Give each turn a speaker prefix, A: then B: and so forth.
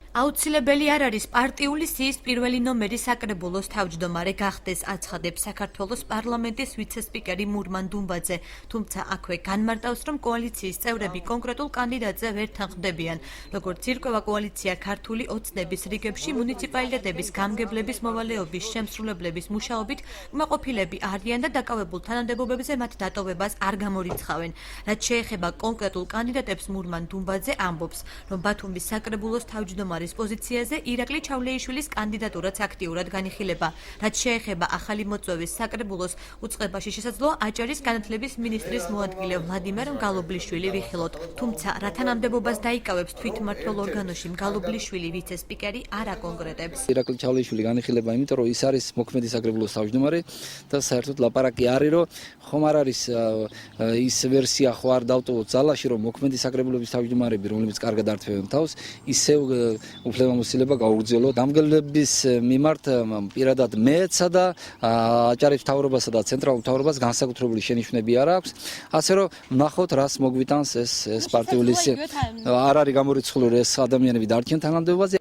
A: აუცილებელი არ არის პარტიული სიის პირველი ნომერი საკრებულოს თავმჯდომარე გახდეს, აცხადებს საქართველოს პარლამენტის ვიცე-სპიკერი მურმან დუმბაძე, თუმცა აქვე განმარტავს, რომ კოალიციის წევრები კონკრეტულ კანდიდატზე ვერ თანხმდებიან. როგორც ირკვევა, კოალიცია ქართული ოცნების რიგებში მუნიციპალიტეტების გამგებლების მოვალეობის შემსრულებლების მუშაობით კმაყოფილები არიან და დაკავებულ თანამდებობებზე მათ დატოვებას არ გამორიცხავენ. რაც შეეხება კონკრეტულ კანდიდატებს, მურმან დუმბაძე ამბობს, რომ ბათუმის საკრებულოს თავმჯდომარის პოზიციაზე ირაკლი ჩავლეიშვილის კანდიდატურაც აქტიურად განიხილება. რაც შეეხება ახალი მოწვევის საკრებულოს, უწყებაში შესაძლოა აჭარის განათლების მინისტრის მოადგილე ვლადიმერ მგალობლიშვილი ვიხილოთ. თუმცა რა თანამდებობას დაიკავებს თვითმმართველ ორგანოში მგალობლიშვილი ვიცე-სპიკერი არ აკონკრეტებს.
B: ირაკლი ჩავლეიშვილი განიხილება, იმიტომ რომ ის არის მოქმედი საკრებულოს თავმჯდომარე და საერთოდ ლაპარაკი არის, რომ ხომ არ არის ის ვერსია ხო არ დავტოვოთ ზალაში, რომ მოქმედი საკრებულების თავმჯდომარები, რომლებიც კარგად ართმევენ თავს, ისევ უფლებამოსილება გაუგრძელოთ. დამგებლების მიმართ პირადად მეცსა და აჭარის მთავრობასა და ცენტრალურ მთავრობას განსაკუთრებული შენიშვნები არ აქვს. ასე რომ ნახოთ, რას მოგვიტანს ეს პარტიული არ არის გამორიცხული ეს ადამიანები დარჩენ თანამდებობაზე.